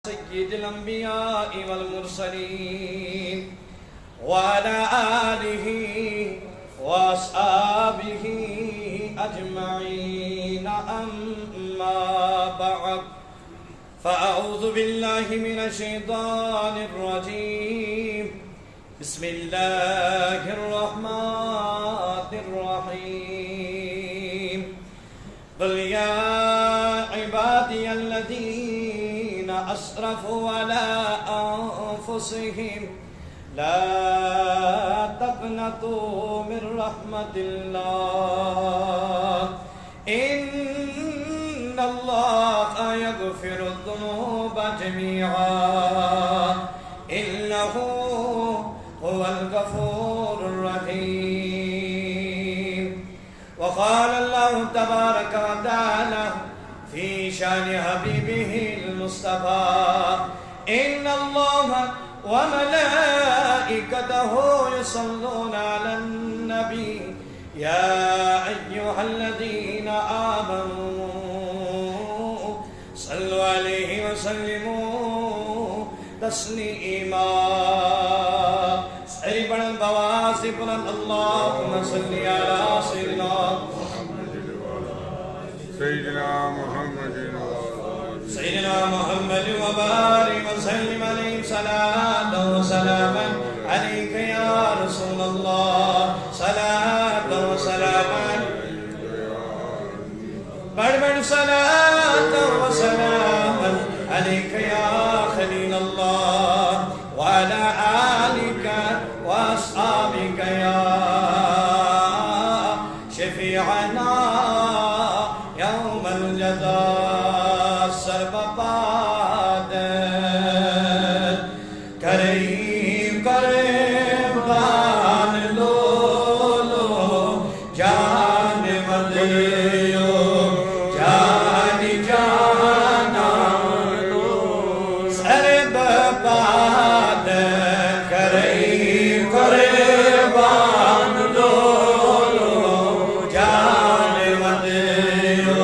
سيد الأنبياء والمرسلين وعلى آله وأصحابه أجمعين أما بعد فأعوذ بالله من الشيطان الرجيم بسم الله الرحمن الرحيم قل يا عبادي الذين أسرفوا على أنفسهم لا تقنطوا من رحمة الله إن الله يغفر الذنوب جميعا إنه هو الغفور الرحيم. وقال الله تبارك وتعالى في شان حبيبه المصطفى إن الله وملائكته يصلون على النبي يا أيها الذين آمنوا صلوا عليه وسلموا تسليما. سريبا بواسبا اللهم صل على سيدنا محمد وبارك وسلم عليه صلاة وسلاما عليك يا رسول الله صلاة وسلاما بڑھ صلاة وسلاما عليك يا خليل الله وعلى آلك وأصحابك يا شفيعنا يوم الجزاء. سربپاد کریم کریم بان لو جان مدیو جان جانا لو سربپاد کریم کریم بان لو جان مدیو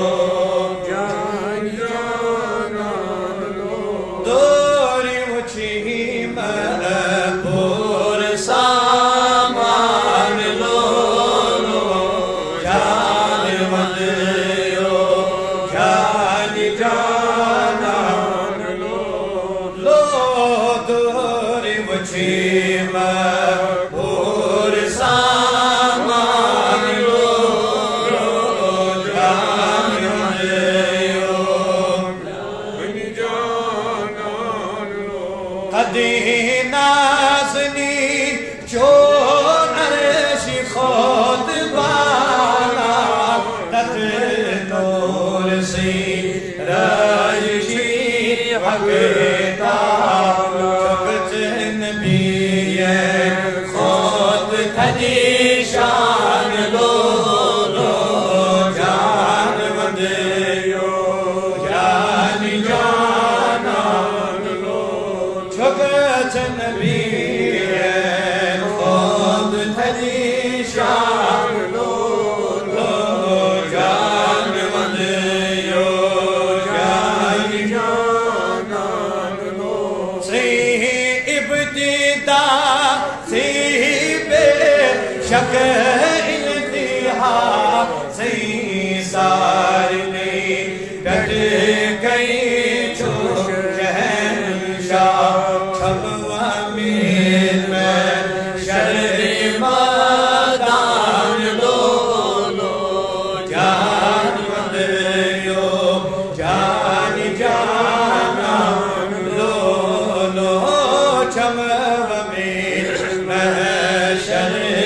شرع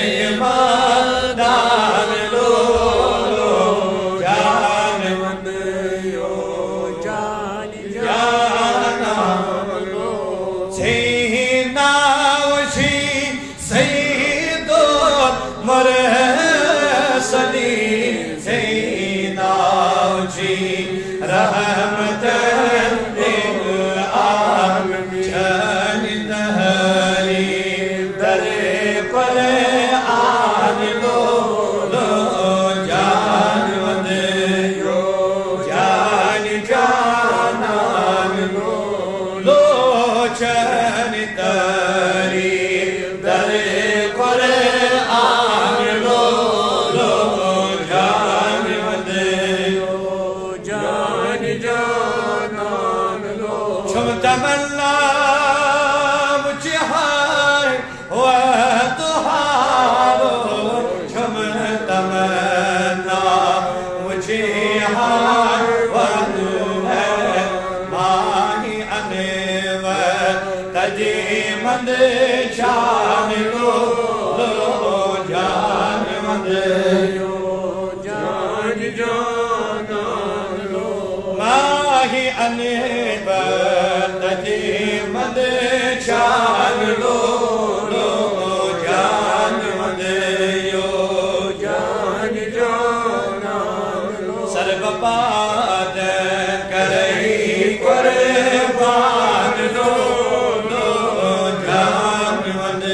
شم تمنا مجھے ہائے وطہارو شم تمنا مجھے ہائے وطہارو ماہی انوت تجیمند شان لو جان مند جان لو ماہی انوت تجیمند شان لو جان مند جان لو سر بپاد کرئی قربان لو جان مند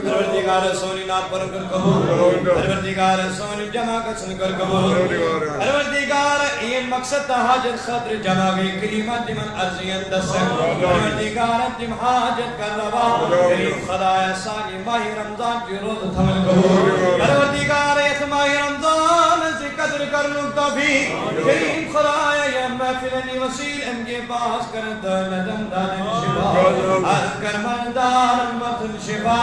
پروردگار سونی نات پر کر قبول پروردگار سونی جمع کسن کر قبول پروردگار این مقصد تا حاجت خطر جمع گئی کریمت من ارزیت دسن پروردگار تم حاجت کر روا کریم خدای سانی ماہی رمضان کی روز تھمن قبول پروردگار ایت ماہی رمضان سے قدر کر لگتا بھی کریم خدای یا محفلنی وسیل ان کے پاس کرتا ندم دادن شفا از کر مردارن مطن شفا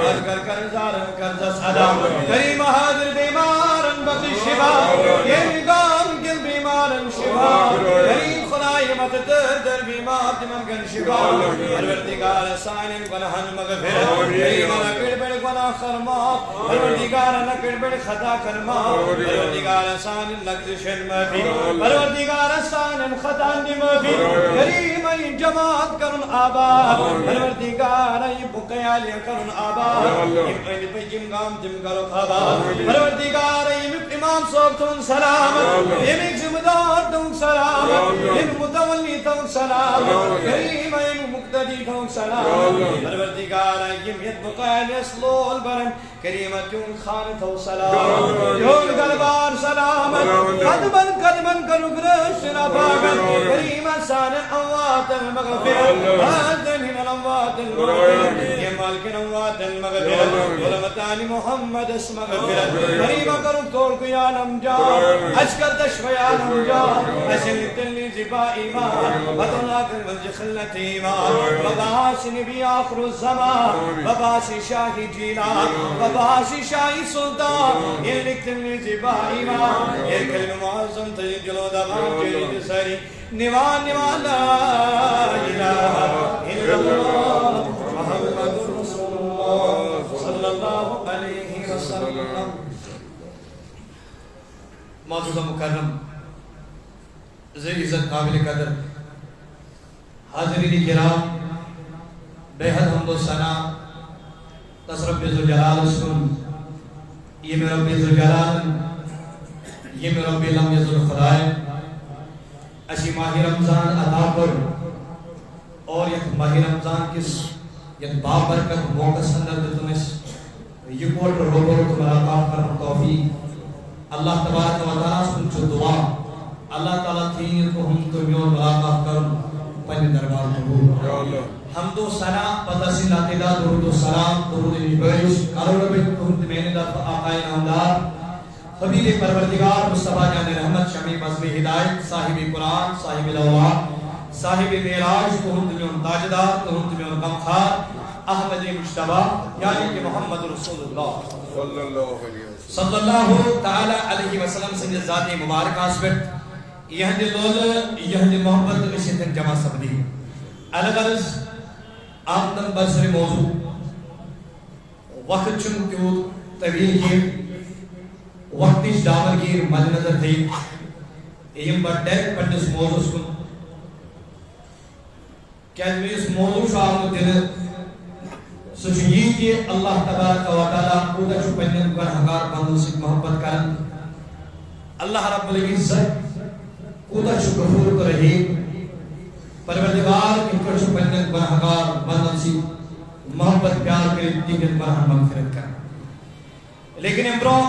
از کر کرزارن کرزس عدم کریم حاضر بیمارن بطن شفا یہ نگام کل بیمارن شفا کریم خدای متدر در بیمار دمن کن شفا پروردگار سائنن گناہن مغفرت کریم نکڑ بڑ گناہ خرمات پروردگار نکڑ بڑ خطا کرمات پروردگار سائنن لگزشن مفی پروردگار سائنن خطان دی مفی کریم این جماعت کرن آباد پروردگار این بقیالی کرن آباد این پہ جم گام جم کرو خباد پروردگار این امام صوب تون سلامت این ذمدار تون سلامت این متولی تون سلامت کریم این مقتدی تون سلامت پروردگار این بقیالی اسلول برن کریمت یون خان تون سلامت یون گلبار سلامت قدمن قدمن کرو گرشن آباگن کریمت سان اوات المغفرت آدن ہن الاموات المغفرت یہ مالکن اوات المغفرت ولمتانی محمد اسم مغفرت کریمہ کرو توڑ کو یا نمجان اشکر دشو یا نمجان اشن تلی زبا ایمان وطنا کر منج خلت ایمان وباس نبی آخر الزمان وباس شاہی جیلان وباس شاہی سلطان یہ لکتنی زبا ایمان یہ کلم معظم تجد جلو دبان جلد سری نوان نوان لا الہ الا اللہ محمد رسول اللہ صلی اللہ علیہ وسلم معزز مکرم ذی عزت قابل قدر حاضرین کرام بے حد حمد و ثنا دس رب ذوالجلال سن یہ میں رب ذوالجلال یہ میں رب لم یزل خدائے اسی ماہ رمضان عطا پر اور یک ماہ رمضان کس یک بابرکت موقع سندر دتنس یہ کوٹ روبر کو ملاقات کرنا توفیق اللہ تبارک و تعالیٰ سن چو دعا اللہ تعالیٰ تین کو ہم تو میون ملاقات کرن پنی دربار قبول حمد و ثنا پتسی ناتیدہ درود و سلام درود نبیش کارو ربی تمت میں دا آقائن اندار حبیب پروردگار مصطفیٰ جان رحمت شمی مذہبی ہدایت صاحب قرآن صاحب الاوعاد صاحب معراج تہنت میں ان تاجدار تہنت میں ان غمخوار احمد مجتبی یعنی کہ محمد رسول اللہ صلی اللہ تعالی علیہ وسلم سے ذات مبارک آسپٹ یہاں دے لوگ یہاں دے محبت اسی تک جمع سبدی الگ الگ آمدن برسر موضوع وقت چن کیوں طویل کی وقتش دامر گیر مد نظر تھی ایم بر ڈیک پنڈس موضوع سکن کیا میں اس موضوع شاہم دل سچنی کہ اللہ تبارک و تعالیٰ کودا چو پنجن گناہگار بندوں سے محبت کرن اللہ رب العزت کودا چو غفور کو رہی پروردگار کی چو پنجن گناہگار بندوں سے محبت پیار کریں دیگر گناہ مغفرت کرن لیکن امرو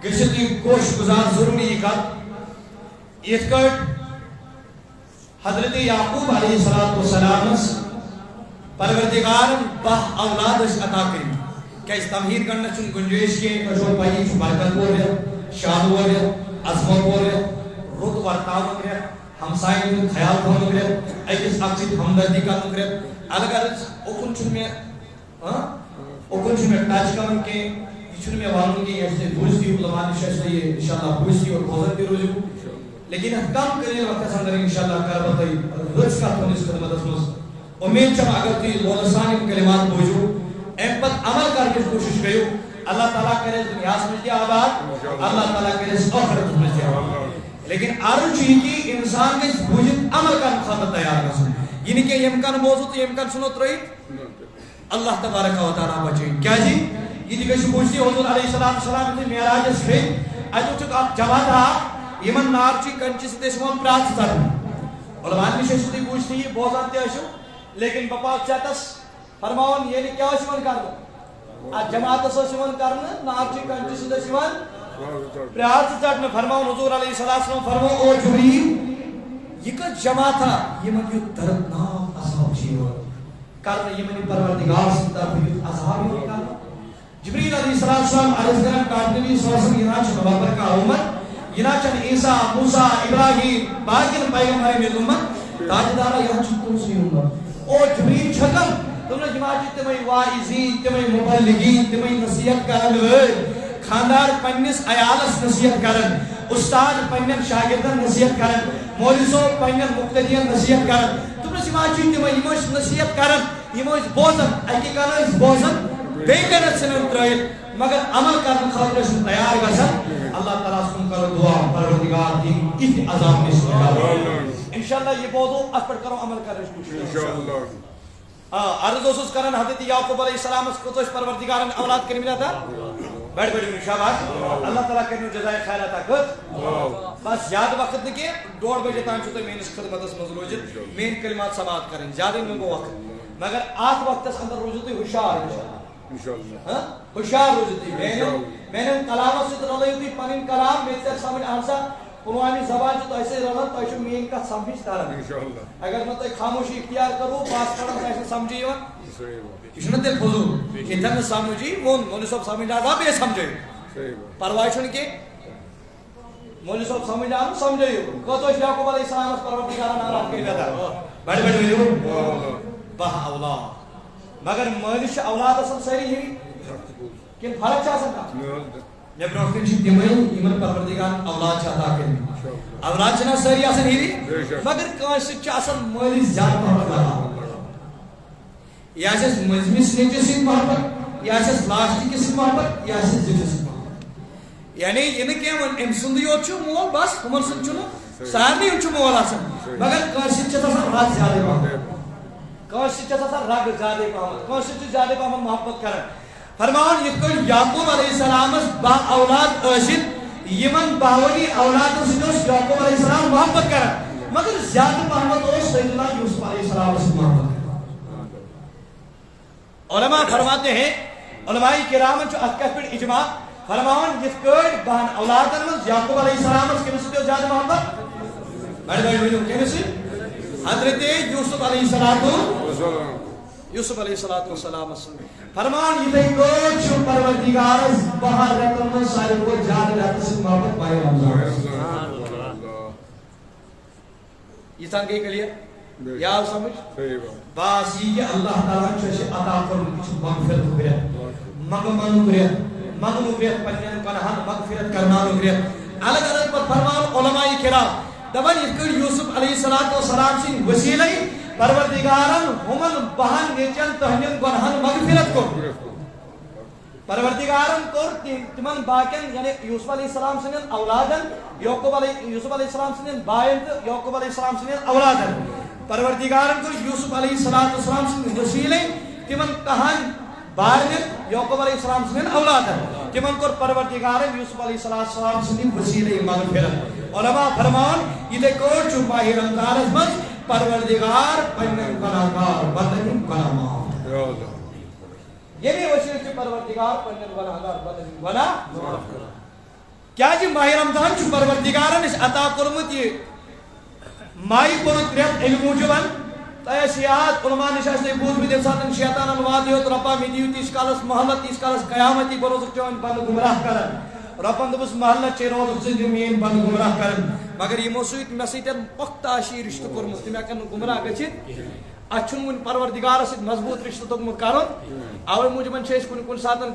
گشتی کوش گزار ضروری کت اتکٹ حضرت یعقوب علیہ السلام پروردگار بہ اولادش عطا کری کیا اس تمہید کرنا چون گنجویش کے کشور پائی چون برکت بول رہا شاد بول رہا عظمت بول رہا رُت ورتاون رٮ۪تھ ہمساین ہُنٛد خیال تھاونُک رٮ۪تھ أکِس اکھ سۭتۍ ہمدردی کرنُک رٮ۪تھ الگ غرض اوکُن چھُنہٕ مےٚ اوکُن چھُنہٕ مےٚ ٹچ کرُن کینٛہہ یہ چھُنہٕ مےٚ وَنُن کینٛہہ یہِ اَسہِ تُہۍ بوٗزتھٕے علما نِش اَسہِ تُہۍ یہِ اِنشاءاللہ بوٗزتھٕے اور بوزان تہِ روٗزِو لیکن اتھ کم قلیل وقتس اندر انشاءاللہ کرٕ بہٕ تۄہہِ رٕژ کتھ پننِس خدمتس منٛز امید چھم اگر تُہۍ لولہٕ سان یِم کلمات بوٗزِو امہِ پتہٕ عمل کرنٕچ کوٗشش کٔرِو اللہ تعالیٰ کرِ دُنیاہس منٛز تہِ آباد اللہ تعالیٰ کرِ ٲخرتس منٛز تہِ آباد لیکن عرض چھُ یہِ کہِ انسان گژھِ بوٗزِتھ عمل کرنہٕ خٲطرٕ تیار گژھُن یہِ نہٕ کینٛہہ ییٚمہِ کن بوزو تہٕ ییٚمہِ کن ژھٕنو ترٲیِتھ اللہ تبارک و تعالیٰ بچٲیِن کیازِ یہِ تہِ گژھِ بوٗزتھٕے حضوٗر علیہ السلام یُتھُے معراجس کھٔتۍ اتہِ وٕچھُکھ اکھ جماعت اکھ یِمن نارچہِ کنچہِ سۭتۍ ٲسۍ یِوان پرٛاژٕ ژٹنہٕ علماءن نِش ٲسِو تُہۍ بوٗزتھٕے یہِ بوزان تہِ ٲسِو لیکن بپاک چتس فرماوان ییٚلہِ کیٛاہ ٲسۍ یِوان کرنہٕ اتھ جماعتس ٲس یِوان کرنہٕ نارچہِ کنچہِ سۭتۍ ٲسۍ یِوان پرٛاژٕ ژٹنہٕ فرماوان حضوٗر علیہ السلام فرموو او جبریٖل یہِ کۄس جماعتھا یِمن یُتھ دردناک عذاب چھُ یِوان کرنہٕ یِمن یہِ پروردگار سٕنٛدِ طرفہٕ یُتھ عذاب یِوان کرنہٕ جبریٖل علیہ السلام عرض کران کاٹ نبی صلی اللہ علیہ وسلم یہِ چھُ بابر کا اُمت یہِ چھنہٕ عیسیٰ موسیٰ ابراہیم باقین پیغمبرن ہٕنٛز اُمت تاجدارا یہِ چھُ تُہنٛزٕے اُمت او جبریٖل چھکن دوٚپنس یِم حظ چھِ تِمے واعظیٖن تِمے مُبلِغیٖن تِمے نصیحت کرن وٲلۍ خاندار پننِس عیالس نصیحت کرن استاد پننٮ۪ن شاگردن نصیحت کرن مولوی صٲب پننٮ۪ن مُقتدین نصیحت کرن دوٚپنس یِم حظ چھِ تِمے یِم ٲسۍ نصیحت کرن یِم ٲسۍ بوزان اکہِ کن ٲسۍ بوزان بیٚیہِ کن ٲسۍ ژھٕنان ترٲیِتھ مگر عمل کرنہٕ خٲطرٕ ٲسۍ نہٕ تیار گژھان اللہ تعالیٰ ہس کُن کرو دعا پروردگار دِیِن یِتھۍ عذاب نِش نجات انشاءاللہ یہِ بوزو اتھ پٮ۪ٹھ کرو عمل کرنٕچ کوٗشش عرض اوسُس کران حضرت یعقوب علیہ السلامس کوٚت ٲسۍ پروردگارن اولاد کٔرمٕتۍ عطا بڑِ بڑِ شاباش اللہ تعالیٰ کٔرِنو جزائے خیر عطا کٔژ بس زیادٕ وقت نہٕ کینٛہہ 1.5 بجے تام چھُو تۄہہِ میٲنِس خدمتس منٛز روٗزِتھ میٲنۍ کلمات سماعت کرٕنۍ زیادٕ نہٕ گوٚو وقت مگر اتھ وقتس اندر روٗزِو تُہۍ ہُشار ہُشار روٗزِو تُہۍ میانٮ۪ن کلامس سۭتۍ رلٲیِو تُہۍ پنٕنۍ کلام مےٚ تہِ تر سمجھ اہن سا پُلوامہِ زبان چھِ تۄہہِ سۭتۍ رلان تۄہہِ چھو میٲنۍ کتھ سمجھِچ تران اگر نہٕ تۄہہِ خاموشی اختیار کرو بس پران آسہِ نہٕ سمجھے یِوان یہِ چھُنہ تیٚلہِ فضوٗل ییٚتٮ۪ن نہٕ سمجھی ووٚن مولوی صٲب سمجھ آو بیٚیہِ سمجھٲیِو پرواے چھُنہٕ کینٛہہ مولوی صٲب سمجھ آو نہٕ سمجھٲیِو کٔژ ٲسۍ یعقوب علیہ السلامس پروردگارن اولاد کٔرمٕتۍ عطا بڑِ بڑِ ؤنِو 12 اولاد مگر مٲلِس چھِ اولاد آسان سٲری ہِوی کِنہٕ فرق چھِ آسان کانٛہہ مےٚ برونٛٹھ کَنۍ چھِ تِمے یِمن پروردگارن اولاد چھِ عطا کٔرمٕتۍ اولاد چھِنہ سٲری آسان ہِوی مگر کٲنٛسہِ سۭتۍ چھُ آسان مٲلِس زیادٕ محبت لگان یہِ آسٮ۪س مٔنٛزمِس نیٚچوِس سۭتۍ محبت یہِ آسٮ۪س لاسٹٕکِس سۭتۍ محبت یہِ آسٮ۪س زِٹھِس سۭتۍ محبت یعنی یہِ نہٕ کینٛہہ وۄنۍ أمۍ سُنٛدٕے یوت چھُ مول بس ہُمن سُنٛد چھُنہٕ سارنٕے ہُنٛد چھُ مول آسان مگر کٲنٛسہِ سۭتۍ چھَس آسان رَگ زیادَے پہمتھ کٲنٛسہِ سۭتۍ چھَس آسان رَگ زیادَے پہمتھ کٲنٛسہِ سۭتۍ چھُ زیادَے پہمتھ محبت کران فرماوان یِتھ کٔنۍ یعقوب علیہ السلامس 10 اولاد ٲسِتھ یِمن 12 اولادن سۭتۍ اوس یعقوب علیہ السلام محبت کران مگر زیادٕ محبت اوس سیدنا یوسف علیہ السلامس سۭتۍ محبت علماء فرماتے ہیں علماء کرامن چھُ اتھ کتھ پٮ۪ٹھ اجماع فرماوان یِتھ کٔنۍ 10 اولادن منٛز یعقوب علیہ السلامس کٔمِس سۭتۍ اوس زیادٕ محبت بڑِ بڑِ ؤنِو کٔمِس سۭتۍ حضرت یوسف علیہ السلام یوسف علیہ السلام فرمان یِتھَے کٔنۍ چھُ پروردگارس 12 رٮ۪تن منٛز ساروی کھۄتہٕ زیادٕ رٮ۪تہٕ سۭتۍ محبت ماہِ رمضان ییٖژہن گٔے کلیئر یہِ آو سمجھ بس یہِ کہِ اللہ تعالیٰ چھُ اَسہِ عطا کوٚرمُت یہِ چھُ مغفرتُک رٮ۪تھ منٛگنُک رٮ۪تھ منٛگنُک رٮ۪تھ پننٮ۪ن گۄنہن مغفرت کرناونُک رٮ۪تھ الگ الگ پتہٕ فرمان علماء کرام دپان یِتھ کٔنۍ یوسف علیہ السلام سٕنٛدۍ وسیٖلے پروردگارن ہُمن 12 نیٚچوٮ۪ن تہنٛدٮ۪ن گۄنہن مغفرت کوٚر پروردگارن کوٚر تِمن باقین یعنی یوسف علیہ السلام سٕنٛدٮ۪ن اولادن یوسف علیہ السلام سٕنٛدٮ۪ن باین تہٕ یعقوب علیہ السلام سٕنٛدٮ۪ن اولادن پروردگارن کوٚر یوسف علیہ السلام سٕنٛدۍ وسیٖلے تِمن 10 بارنٮ۪ن یعقوب علیہ السلام سٕنٛدٮ۪ن اولادن تِمن کوٚر پروردگارن یوسف علیہ السلام سٕنٛدِ وسیٖلے مغفرت علماء فرمان یِتھَے کٔنۍ چھُ ماہِ رمضانس منٛز پروردگار پننٮ۪ن گۄنہگار بندن ہُنٛد گۄناہ معاف ییٚمے وسیٖلہٕ چھُ پروردگار پننٮ۪ن گۄنہگار بندن ہُنٛد گۄناہ کیازِ ماہِ رمضان چھُ پروردگارن اَسہِ عطا کوٚرمُت یہِ مایہِ کوٚرُکھ رٮ۪تھ اَمہِ موٗجوٗبن تۄہہِ آسہِ یاد علماء نِش آسہِ تۄہہِ بوٗزمُت ییٚمہِ ساتہٕ شیطانن وعدٕ ہیوٚت رۄبا مےٚ دِیِو تیٖتِس کالس مہلت تیٖتِس کالس قیامت یی بہٕ روزُکھ چٲنۍ بنٛدٕ گُمراہ کران رۄبن دوٚپُس مہلت چھے روزُکھ ژٕ دِ میٲنۍ بنٛدٕ گُمراہ کران مگر یمو سۭتۍ مےٚ سۭتۍ پختاشی رشتہٕ کوٚرمُت تِم ہٮ۪کن نہٕ گمراہ گٔژھِتھ اَسہِ چھُنہٕ وُنہِ پروردِگارس سۭتۍ مضبوٗط رشتہٕ توٚگمُت کرُن اَوے موٗجوٗبن چھِ أسۍ کُنہِ ساتہٕ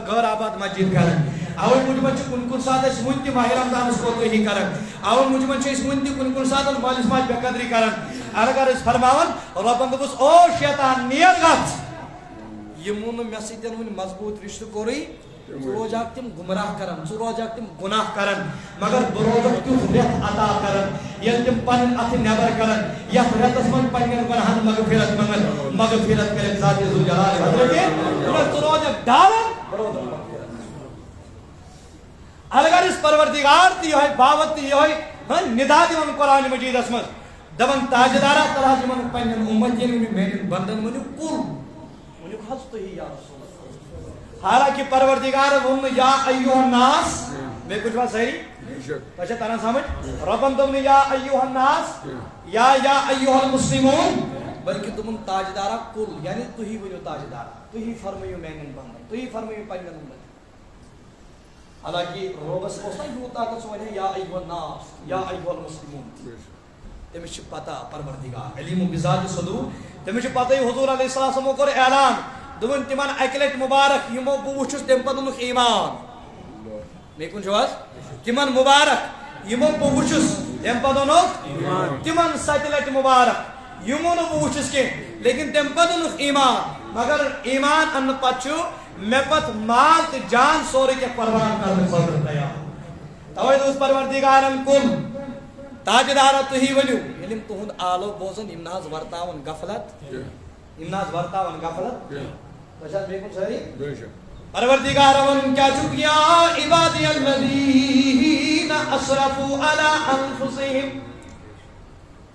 غٲر آباد مسجد کران اَوے موٗجوٗبن چھِ کُنہِ ساتہٕ أسۍ وُنہِ تہِ ماہِ رمضانس کوتٲہی کران اَوے موٗجوٗبن چھِ أسۍ وُنہِ تہِ کُنہِ ساتہٕ مٲلِس ماجہِ بے قدری کران اگر أسۍ فرماوان رۄبن دوٚپُس او شیطان نیر گژھ یِمو نہٕ مےٚ سۭتۍ وُنہِ مضبوٗط رشتہٕ کوٚرُے ژٕ روزہکھ تِم گمراہ کران ژٕ روزہکھ تِم گُناہ کران مگر بہٕ روزکھ تیُتھ رٮ۪تھ عطا کران ییٚلہِ تِم پنٕنۍ اَتھٕ نٮ۪بر کران یتھ رٮ۪تس منٛز پننٮ۪ن گۄناہن مغفرت منٛگان مغفرت کٔرِتھ ذاتِ ذوالجلال حضرت ژٕ روزکھ ڈالان بہٕ روزکھ مغفرت اگر أسۍ پروردِگار تہِ یِہوٚے باوت تہِ یِہوٚے نِدا دِوان قرآنِ مجیٖدس منٛز دپان تاجدارا تل حظ یِمن پننٮ۪ن اُمتین میانٮ۪ن بندن ؤنِو کُل ؤنِو حظ تُہی یا رسول حالانکہ پروردگار وون یا ایوہ الناس میں کچھ بات صحیح اچھا تران سمجھ ربن دوٚپ نہٕ یا ایوہ الناس یا ایوہ المسلمون بلکہ دوٚپُن تاجدارا کُل یعنی تُہی ؤنِو تاجدارا تُہی فرمٲیِو میانٮ۪ن بندن تُہی فرمٲیِو پننٮ۪ن اُمتن حالانکہ روبس اوس نا یوٗتاہ کہ سُہ وَنہِ ہے یا ایوہ الناس یا ایوہ المسلمون تٔمِس چھِ پتہ پروردگار علیم بذات صدور تٔمِس چھِ پتہ حضور علیہ السلام کوٚر اعلان دوٚپُن تِمن اکہِ لٹہِ مُبارک یِمو بہٕ وٕچھُس تمہِ پتہٕ اوٚنُکھ ایمان مےٚ کُن چھُو حظ تِمن مُبارک یِمو بہٕ وٕچھُس تمہِ پتہٕ اوٚنُکھ تِمن 7 لٹہِ مُبارک یِمو نہٕ بہٕ وٕچھُس کینٛہہ لیکن تمہِ پتہٕ اوٚنُکھ ایمان مگر ایمان اننہٕ پتہٕ چھُ مےٚ پتہٕ مال تہٕ جان سورُے کینٛہہ قۄربان کرنہٕ خٲطرٕ تیار توے دوٚپُس پروردِگارن کُل تاجدارا تُہی ؤنِو ییٚلہِ یِم تُہُنٛد آلو بوزن یِم نہ حظ ورتاون غفلت یِم نہ حظ ورتاون غفلت پروردگار ون کیا چھُکھ یا عبادی الذین اسرفوا علی انفسہم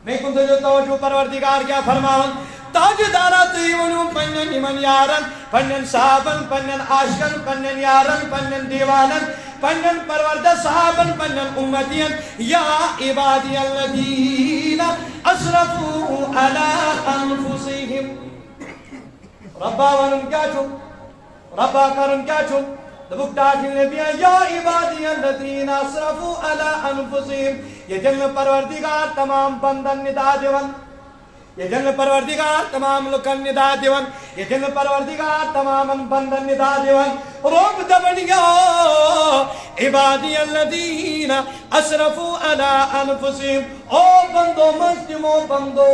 میں کُن تھٲیزیو توجہ پروردگار کیا فرماوان تاجدارا تُہۍ ؤنِو پننٮ۪ن یِمن یارن پننٮ۪ن صحابن پننٮ۪ن عاشقن پننٮ۪ن یارن پننٮ۪ن دیوانن پننٮ۪ن پروردہ صحابن پننٮ۪ن اُمتین یا عبادی الذین اسرفوا علی انفسہم ربا ونن کیا چھُ ربا کرن کیا چھُ دوٚپُکھ ٹاٹھِل نبی یا عبادی الذین اسرفوا علی انفسہم ییٚتٮ۪ن نہٕ پروردگار تمام بندن ندا دِوان ییٚتٮ۪ن نہٕ پروردگار تمام لُکن ندا دِوان ییٚتٮ۪ن نہٕ پروردگار تمامن بندن ندا دِوان رۄب دپان یا عبادی الذین اسرفوا علی انفسہم او بندو منٛز تِمو بندو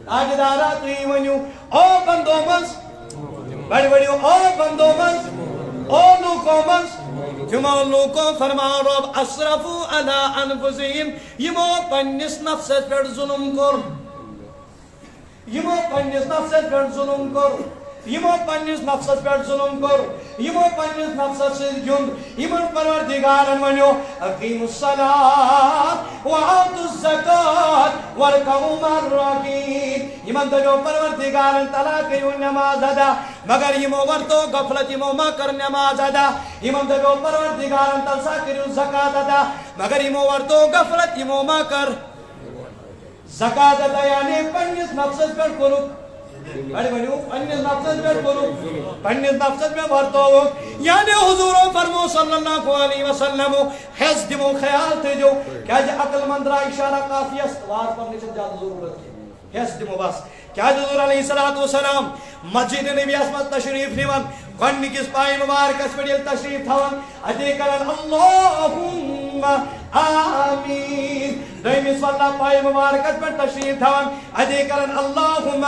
تاجدارا تُہۍ ؤنِو او بندو منٛز بڑِ بڑِو او بندو منٛز او لوٗکو منٛز تِمو لوٗکو فرماو رۄب اسرفوا علی انفسہم یِمو پننِس نفسس پٮ۪ٹھ ظُلم کوٚر یِمو پننِس نفسس پٮ۪ٹھ ظُلم کوٚر یِمو پننِس نفسس پٮ۪ٹھ ظُلم کوٚر یِمو پننِس نفسس سۭتۍ گیُنٛد یِمن پروردگارن ؤنِو اقیموا الصلاۃ وآتوا الزکاۃ وارکعوا مع الراکعین یِمن دپیو پروردگارن تلا کٔرِو نٮ۪ماز ادا مگر یِمو ورتو غفلت یِمو ما کٔر نٮ۪ماز ادا یِمن دپیو پروردگارن تل سا کٔرِو زکات ادا مگر یِمو ورتو غفلت یِمو ما کٔر زکات ادا یعنی پننِس نفسس پٮ۪ٹھ کوٚرُکھ بڑے ؤنِو پننِس نفسس پٮ۪ٹھ کوٚرُکھ پننِس نفسس پٮ۪ٹھ ورتووُکھ یعنی حضوٗرو فرمو صلی اللہ علیہ وسلم حٮ۪س دِمو خیال تھٲیزیو کیازِ عقل مند درٛاے اِشارہ کافیس واز پرنٕچ چھنہٕ زیادٕ ضروٗرت کینٛہہ حٮ۪س دِمو بس کیازِ حضوٗر علیہ الصلوٰۃ والسلام مسجد نبیَس منٛز تشریٖف نِوان گۄڈنِکِس پایہِ مُبارکس پٮ۪ٹھ ییٚلہِ تشریٖف تھاوان اتے کران اللہُمّ آمیٖن دوٚیمِس واللہ پایہِ مُبارکس پٮ۪ٹھ تشریٖف تھاوان اتے کران اللہُمّ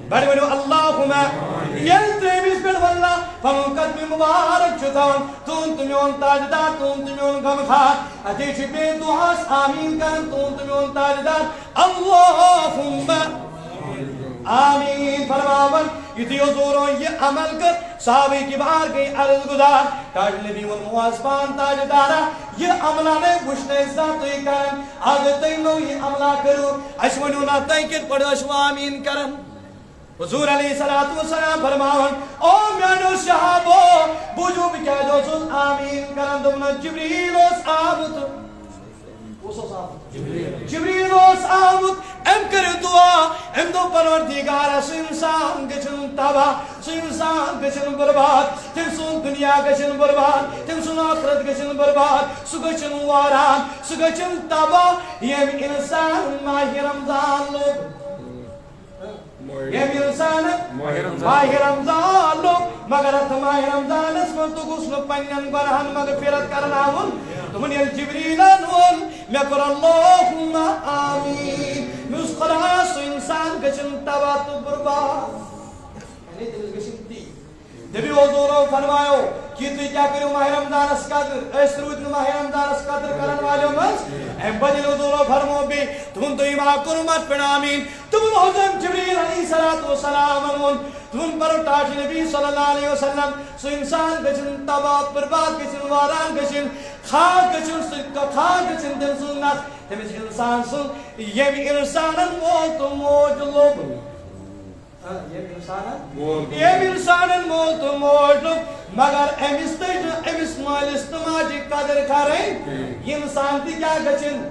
بڑے ؤنِو اللہُمّ ییٚلہِ ترٛیٚیمِس پٮ۪ٹھ واللہ پنُن قدمہِ مُبارک چھُ تھاوان تُہُنٛد تہٕ میون تاجدار تُہُنٛد تہٕ میون غمخار اتے چھُ بیٚیہِ دُعاہس آمیٖن کران تُہُنٛد تہٕ میون تاجدار اللہُمّ آمیٖن فرماوان یُتھُے حضوٗرو یہِ عمل کٔر صحابہ کِبار گٔے عرض گُزار ٹاٹھہِ نبی ووٚن وازوان تاجدارا یہِ عملہ نے وٕچھ نہٕ أسۍ زانٛہہ تُہۍ کران اگر تُہۍ نوٚو یہِ عملہ کٔرِو اَسہِ ؤنِو نا تُہۍ کِتھ پٲٹھۍ ٲسوٕ آمیٖن کران حضور علیہ الصلوٰۃ والسلام فرماوان او میانیو صحابو بوٗزِو بہٕ کیازِ اوسُس آمیٖن کران دوٚپُن جبریٖل اوس آمُت جبریٖل اوس آمُت أمۍ کٔرِو دُعا ام دو پروردگار سو انسان گچن تباہ سو انسان گچن برباد تم سون دنیا گچن برباد تم سون آخرت گچن برباد سو گچن واران سو گچن تباہ یم انسان ماہ رمضان لوگ یم انسان ماہ رمضان لوگ مگر ات ماہ رمضان اس من تو گسن پنن گناہن مغفرت کرناون تمن یل جبریلن ول مے کر اللہم آمین مس خدا سو انسان گچن تباہ تو برباد یعنی دل گچن تی نبی حضور فرمایو کہ تو کیا کرو ماہ رمضان اس قدر اس رود ماہ رمضان اس قدر کرن والو مس ایم بدل حضور فرمو بی تم تو ایما کرو مت پڑھ آمین تم حضرت جبریل علیہ الصلوۃ والسلام تم پر تاج نبی صلی اللہ علیہ وسلم سو انسان گچن تباہ برباد گچن واران گچن خاک گچن دل سنت تمس انسان سن یم انسانن مول تو موج لوگ یم انسانن مول تو موج لوگ مگر امس مالس تو ماجی قدر کریں انسان تی کیا گچن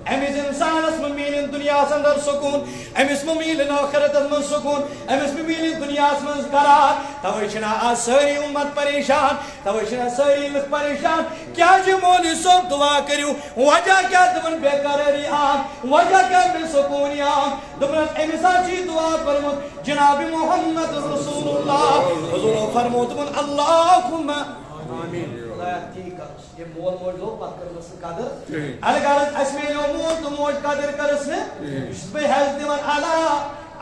امس انسانس ملن دنیا اندر سکون امس ملن آخرت من سکون امس ملن دنیا من قرار توے چھنا آج ساری امت پریشان توے چھنا ساری لوگ پریشان کیا جی مولی صاحب دعا کریو وجہ کیا دمن بے قراری آن وجہ کیا بے سکونی آن دمن امسا چی دعا فرمود جناب محمد رسول اللہ حضور فرمود دمن اللہم آمین یہ مول موج لوگ پت کرنس قدر اگر اس میں لو مول تو موج قدر کرس نے اس پہ ہیلتھ دیوان علا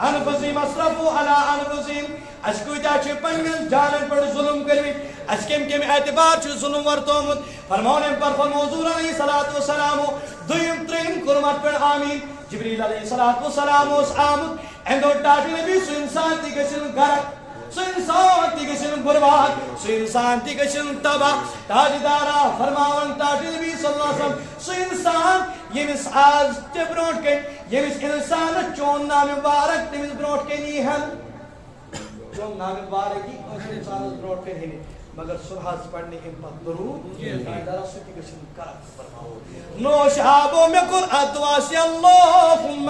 انفسیم اصرفو علا انفسیم اس کو جا چھ پنگن جانن پر ظلم کروی اس کم اعتبار چھ ظلم ورطومت فرمونے پر فرموزور علیہ السلام دویم ترین کرمت پر آمین جبریل علیہ السلام اس آمد اندو ٹاٹی نبی سو انسان تی گشن گرک سو انسان تی گشن برباد سو انسان تی گشن تباہ تاجدارا فرماون تاج نبی صلی اللہ علیہ وسلم سو انسان یمس آز تے بروٹ کے یمس انسان چون نام مبارک تمس بروٹ کے نہیں ہے چون نام مبارک کی انسان بروٹ کے نہیں مگر سبحان پڑھنے کے بعد درود تاجدارا سو تی گشن کرک فرماو نوش آبو میں کر ادواسی اللہم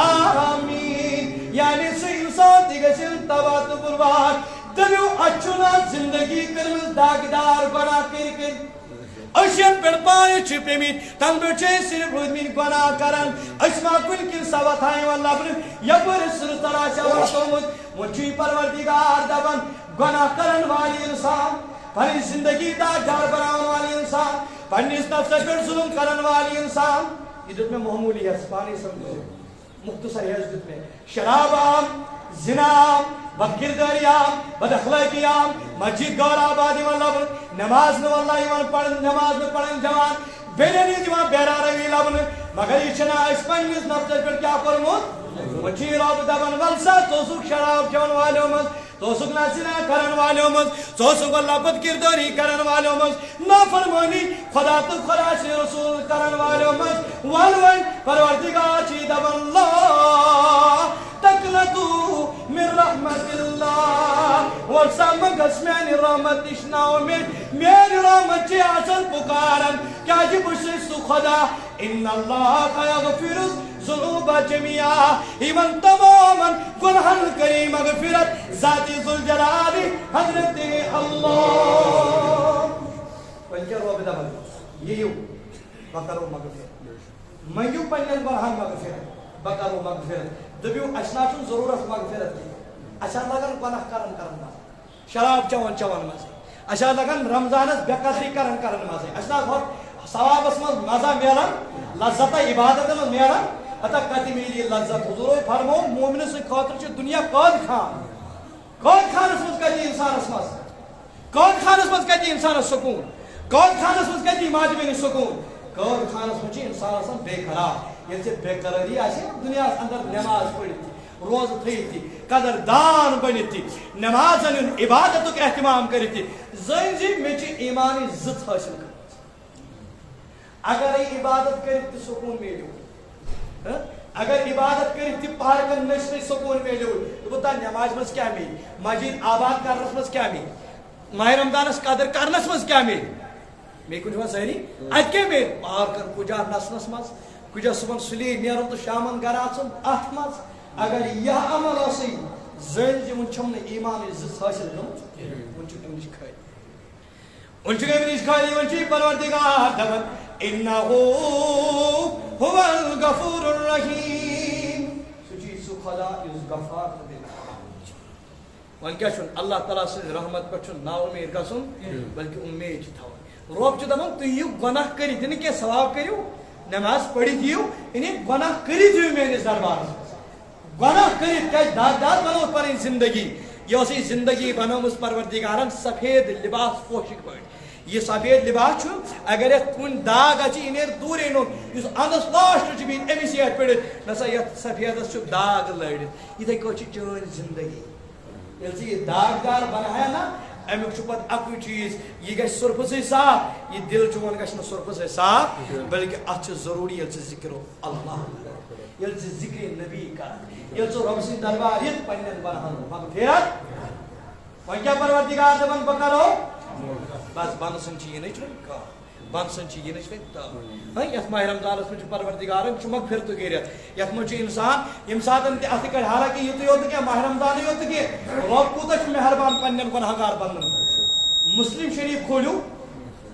آمین یعنی سو انسان تی گشن تباہ تو برباد دمیو اچھونا زندگی کرمز داغدار بنا کر اشین پر پائے چھپے میں تن بچے صرف روز میں گناہ کرن اسما کل کی سوا تھائیں واللہ بر یبر سر تراشا ورطومت مجھوی پروردگار دبن گناہ کرن والی انسان پنی زندگی داغدار بناون والی انسان پنی اس نفس پر ظلم کرن والی انسان یہ دت میں معمولی ہے سپانی سمجھو مختصر ہے اس دت میں شراب عام زنا عام بدکرداری عام بد اخلاقی عام مسجد گور آبادی واللہ نماز نو اللہ ایمان پڑھن نماز نو پڑھن جوان بیلنی دیوان بیرا روی لبن مگر یہ چھنا اس پنجیز نفس پر کیا کرمود مچھی رب دبن ولسا توسک شراب چون والیوں مز توسک نسنا کرن والیوں مز توسک اللہ بدکرداری کرن والیوں مز نافرمانی خدا تو خدا سے رسول کرن والیوں مز والوین پروردگار چی دبن اللہ تقنطوا من رحمت اللہ والسلام قسمین رحمت اشناو من میری رحمت چی آسن پکارن کیا جی بشرس تو خدا ان اللہ یغفر ذنوب جميعا ایمن تماما گناہن کریم مغفرت ذاتی ذوالجلال حضرت اللہ پنچر رو بدا بھل یہ بکرو مغفرت میو پنجن گناہن مغفرت بکرو مغفرت دبیو اشناشن ضرورت مغفرت کی اشار لگن گناہ کرن شراب چون مزے اشار لگن رمضانس بے قدری کرن مزے اشار بہت ثوابس من مزہ میلان لذت عبادت من میلان اتا کتی میری لذت حضور فرمو مومن سے خاطر چھ دنیا قید خانس مز کتی انسانس مز قید خانس مز کتی انسانس سکون قید خانس مز کتی ماجبین سکون قید خانس مز انسانس بے قرار یہ سے بے قراری آسی دنیا اندر نماز پڑھی تھی روز تھی تھی قدر دان بنی تھی نماز عبادت کا اہتمام کری تھی زین جی میں چھ ایمانی زت حاصل کر اگر ای عبادت کری تو سکون میلیو اگر عبادت کری تو پارکن نشری سکون میلیو تو بتا نماز مز کیا میل مسجد آباد کرنس مز کیا میل ماہ رمضانس قدر کرنس مز کیا میل میں کچھ وہاں سہری ات کیا میل پارکن کجا نسنس مز کجا صبح سلی نیرن تو شامن گھر آسن ات مز اگر یہ عمل آسی زین جی من چھم نے ایمان عزت حاصل گمت من چھم امنش کھائی ان چھم امنش کھائی من چھم پروردگار دبن انہو هو الغفور الرحیم سچی سو خدا اس غفار دے ون کیا چھن اللہ تعالیٰ سے رحمت پر چھن نا امید گژھن بلکہ امید تھاون رب چھ دپان تُہۍ یِیِو گناہ کٔرِتھ نہٕ کینٛہہ ثواب کٔرِو نماز پٔرِتھ یِیِو یعنی گناہ کٔرِتھ یِیِو میٲنِس دربارس منٛز گناہ کٔرِتھ کیازِ داغدار بنٲو پنٕنۍ زندگی یہ ٲس یہِ زندگی بنٲومٕژ پروردگارن سفید لباس پوشٕکۍ پٲٹھۍ یہ سفید لباس اگر یتھ کن داغ اچھی یہ نیرِ دوٗرے نوٚن یُس اندس لاسٹ چھُ بِہِتھ أمِس یتھ پٔڑِتھ نسا یتھ سفیدس چھُ داغ لٲرِتھ یِتھے کٲٹھۍ چھِ چٲنۍ زندگی ییٚلہِ ژٕ یہِ داغدار بنایا نا امیُک چھُ پتہٕ اکُے چیٖز یہِ گژھِ سرفہٕ سۭتۍ صاف یہِ دل چون گژھِ نہٕ سرفہٕ سۭتۍ صاف بلکہِ اتھ چھُ ضروٗری ییٚلہِ ژٕ ذِکر اللہ ییٚلہِ ژٕ ذِکرِ نبی کر ییٚلہِ ژٕ رۄبہٕ سٕنٛدِ دربار یِتھ پننٮ۪ن گۄناہن مغفرت وۄنۍ کیٛاہ پروردگار دپان بہٕ کرو بس بند سن چینچ بند سن چینچ وۄنۍ یتھ ماہ رمضانس منٛز چھُ پروردگارن چھُ مغفرت کٔرِتھ یتھ منٛز چھُ انسان ییٚمہِ ساتہٕ تہِ اتھٕ کڑِ حالانکہِ یُتُے یوت نہٕ کینٛہہ ماہ رمضانٕے یوت نہٕ کینٛہہ رۄب کوٗتاہ چھُ مہربان پننٮ۪ن گۄنہگار بندن مسلم شریف کھوٗلِو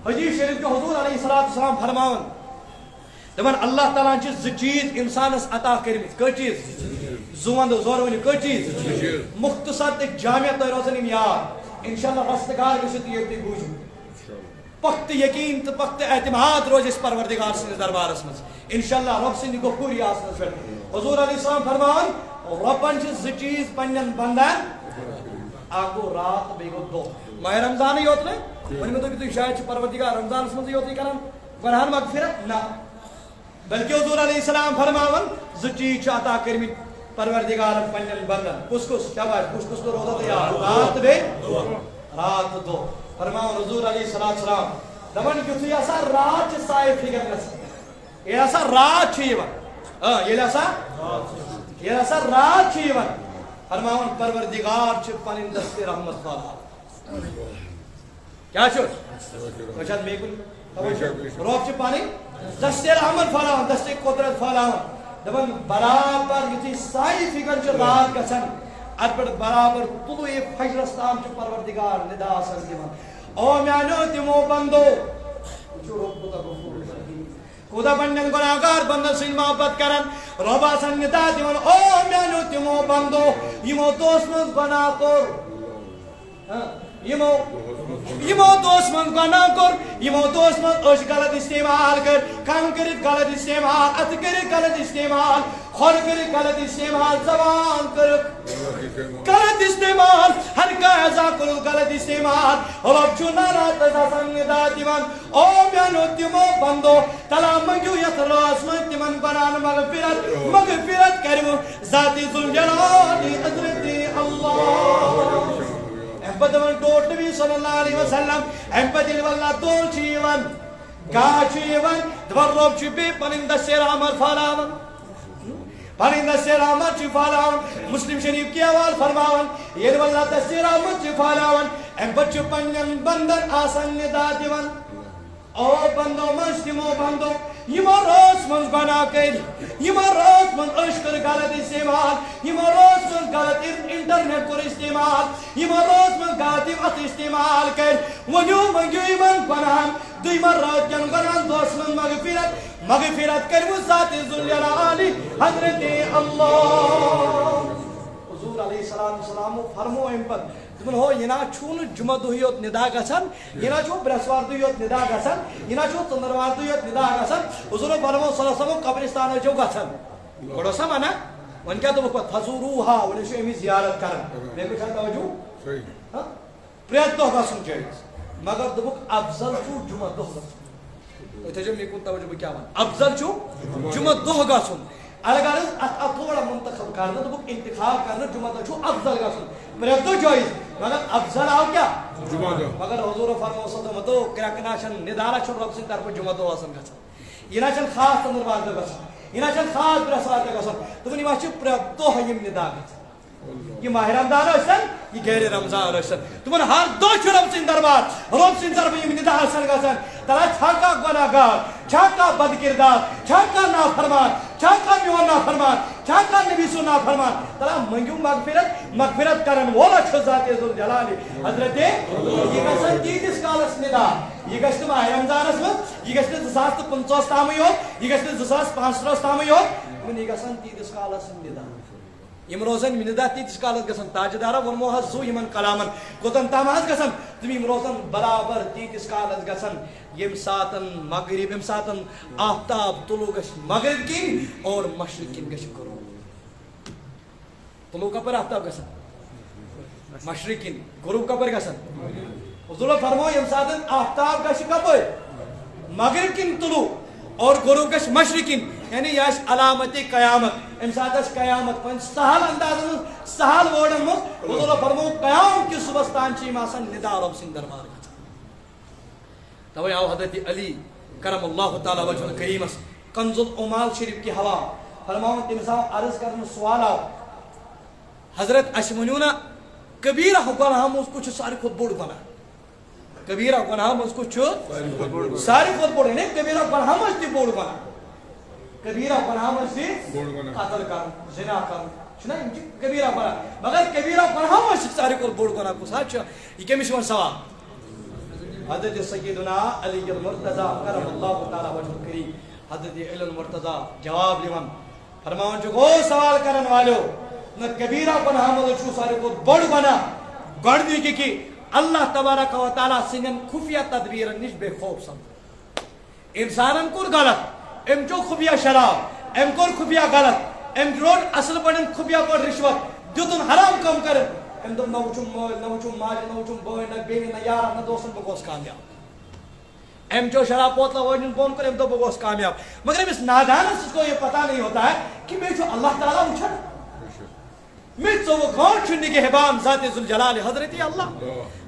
حدیث شریف چھُ حضور علیہ الصلوۃ والسلام فرماوان دپان اللہ تعالیٰ چھِ زٕ چیٖز انسانس عطا کٔرمٕتۍ کٔژ چیٖز زوند زور ؤنِو کٔژ چیٖز مختصر تہٕ جامع تۄہہِ روزن یِم یاد انشاءاللہ رستگار گٔژھِو تُہۍ ییٚلہِ تُہۍ بوٗزِو پختہ یقین تو پختہ اعتماد روز اس پروردگار سندس دربارس مز انشاءاللہ رب سند غفوری آسنس پہ حضور علیہ السلام فرمان ربن چھ زٕ چیز پنن بندن اکھ گو رات بیٚیہِ گوٚو دۄہ ماہ رمضان یوت نا ونمو تُہۍ شاید چھُ پروردگار رمضانس منٛز یوتٕے کران گۄنہن مغفرت نہ بلکہ حضور علیہ السلام فرماون زٕ چیز چھِ عطا کٔرمٕتۍ پروردگارن پنن بندن کُس کُس شاباش کُس کُس روزا تیار رات بیٚیہِ رات دۄہ فرماون حضور علیہ السلام دپان یُتھُے ہسا رات چھِ سایہِ فِکر گژھان ییٚلہِ ہسا رات چھُ یِوان ییٚلہِ ہسا رات چھُ یِوان فرماون پروردگار چھُ پنٕنۍ دستِ رحمت پھٲلاوان کیٛاہ چھُ وٕچھ حظ مےٚ کُن رۄب چھُ پنٕنۍ دستِ رحمت پھٲلاوان دستِ قۄدرت پھٲلاوان دپان برابر یُتھُے سایہِ فِکر چھُ رات گژھان اتھ پٮ۪ٹھ برابر طلوع فجرس تام چھُ پروردگار ندا آسان دِوان او میانیو تِمو بندو کوٗتاہ پننٮ۪ن گۄنہگار بندن سۭتۍ محبت کران رۄب آسان ندا دِوان او میانیو تِمو بندو یِمو دۄہس منٛز گۄناہ کوٚر یِمو دۄہس منٛز گۄناہ کوٚر یِمو دۄہس منٛز أچھ غلط استعمال کٔر کن کٔرِتھ غلط استعمال اتھٕ کٔرِتھ غلط استعمال کھۄر کٔرِتھ غلط استعمال زبان کٔرٕکھ غلط استعمال ہر کانٛہہ اعضا کوٚرُکھ غلط استعمال رۄب چھُ ناراض آسان ندا دِوان او میانیو تِمو بندو تلا منٛگِو یتھ رٲژ منٛز تِمن گۄناہن مغفرت کٔرِو ذاتِ ذوالجلال حضرت اللہ امہِ پتہٕ دپان ٹوٹھ نبی صلی اللہ علیہ وسلم امہِ پتہٕ ییٚلہِ واللہ دۄہ چھُ یِوان گاہ چھُ یِوان دپان رۄب چھُ بیٚیہِ پنٕنۍ دستِ رحمت پھٲلاوان پنٕنۍ دستِ رحمت چھُ پھٲلاوان مسلم شریف کی حوالہٕ فرماوان ییٚلہِ واللہ دستِ رحمت چھُ پھٲلاوان امہِ پتہٕ چھُ پننٮ۪ن بندن آسان ندا دِوان او بندو منٛز تِمو بندو یِمو رٲژ منٛز گۄناہ کٔرۍ یِمو رٲژ منٛز أچھ کٔر غلط استعمال یِمو رٲژ منٛز غلط انٹرنیٹ کوٚر استعمال یِمو رٲژ منٛز غلط یِم اتھٕ استعمال کٔرۍ ؤنِو منٛگِو یِمن گۄناہن دوٚیمن رات کٮ۪ن گۄناہن دۄہس منٛز مغفرت کٔرِو ذاتِ ذوالجلال حضرت اللہ حضور علیہ السلام فرمو امہِ پتہٕ دپان ہو یہِ نا چھُنہٕ جُمعہ دۄہٕے یوت ندا گژھان یہِ نا چھُ برٛٮ۪سوار دۄہٕے یوت ندا گژھان یہِ نا چھُ ژٔنٛدٕروار دۄہٕے یوت ندا گژھان حضور فرمو صلی اللہ علیہ وسلم قبرستان ٲسۍزیو گژھان گۄڈٕ اوسا وَنان وۄنۍ کیٛاہ دوٚپُکھ پتہٕ فضوٗروٗہا وۄنۍ ٲسِو أمِچ زیارت کران بیٚیہِ کُنہِ ساتہٕ توجہ پرٛٮ۪تھ دۄہ گژھُن جٲیِز مگر دوٚپُکھ افضل چھُ جُمعہ دۄہ گژھُن تُہۍ تھٲیزیو مےٚ کُن توجہ بہٕ کیٛاہ وَنہٕ افضل چھُ جُمعہ دۄہ گژھُن اگر اتھ آو تھوڑا منتخب کرنہٕ دوٚپُکھ انتخاب کرنہٕ جُمعہ دۄہ چھُ افضل گژھُن پرٛٮ۪تھ دۄہ جٲیِز مگر افضل آو کیٛاہ مگر حضوٗرو فرمو صدو کرٛٮ۪کہٕ نا چھنہٕ نِدارا چھُنہٕ رۄبہٕ سٕنٛدِ طرفہٕ جُمعہ دۄہ آسان گژھان یہِ نا چھنہٕ خاص ژٔنٛدٕروار دۄہ گژھان یہِ نا چھنہٕ خاص برٛٮ۪سوار دۄہ گژھان دوٚپُن یِم چھِ پرٛٮ۪تھ دۄہ یِم نِدا گژھان یہ ماہ رمضان ٲسِن یہ غیر رمضان ٲسِن تِمن ہر دۄہ چھُ رۄب سٕنٛدِ دربار رۄب سٕنٛدِ طرفہٕ یِم نِدا آسان گژھان تلا چھا کانٛہہ گۄناہ گار چھا کانٛہہ بد کردار چھا کانٛہہ نافرمان چھا کانٛہہ میون نافرمان چھا نبی سو نافرمان تلا منگیو مغفرت کرن وولا چھو ذات ذوالجلال حضرت یہ گژھن تیتس کالس ندا یہ گژھِ ماہ رمضانس منٛز یہ گژھِ 2025 تامٕے یوت یہ گژھِ 2035 تامٕے یوت یہ گژھن تیتس کالس ندا یم روزن ندا تیتس کالس گژھن تاجدارا ونمو حظ زو یمن کلامن کوتن تام حظ گژھن تم یم روزن برابر تیتس کالس گژھن یم ساتن مغرب یم ساتن آفتاب طلوع گژھِ مغرب کن اور مشرق کن گژھِ غروب طلوع کپر آفتاب گژھن مشرق کن غروب کپر گژھن حضور فرمو یم ساتن آفتاب گژھِ کپر مغرب کن طلوع اور غروب گژھِ مشرق کن یعنی یہ علامت قیامت ام سات قیامت پن سہل انداز سہل ووڈن مز حضور فرمو قیام کس صبح تان ندا رب سند دربار توے آو حضرت علی کرم اللہ تعالی وجہ کریمس کنز العمال شریف کی ہوا فرماؤں تمس آو عرض کرنے سوال آو حضرت اشمنیونا کبیرہ گناہ مز کچھ ساری خود بوڑ گناہ کبیرہ گناہ مز کچھ ساری خود بوڑ یعنی کبیرہ گناہ مز تی بوڑ گناہ کبیرہ گناہ مز تی قتل کرن زنا کرن چھنا کبیرہ گناہ مگر کبیرہ گناہ مز ساری خود بوڑ گناہ کو ساتھ یہ کمش ون سوال حضرت سیدنا علی المرتضی کرم اللہ تعالی وجہ کریم حضرت علی المرتضی جواب لیون فرماون جو سوال کرن والو نہ کبیرہ گناہ مز چھو ساری خود بڑ گناہ گڑ کی اللہ تبارک و تعالی سنن خفیہ تدبیر نش بے خوف سم انسانن کور غلط ام چو خفیہ شراب ام کور خفیہ غلط ام روڈ اصل پڑن خفیہ پڑ رشوت دیتن حرام کم کر ام دم نہ وچم مول نہ وچم ماج نہ وچم بوے نہ بیوی نہ یار نہ دوستن بگوس کامیاب ام جو شراب بوتل وجن بون کر ام دو بگوس کامیاب مگر اس نادان کو یہ پتہ نہیں ہوتا ہے کہ میں جو اللہ تعالی وچھن میں تو وہ کون چھنے کے حبام ذات ذوالجلال حضرت اللہ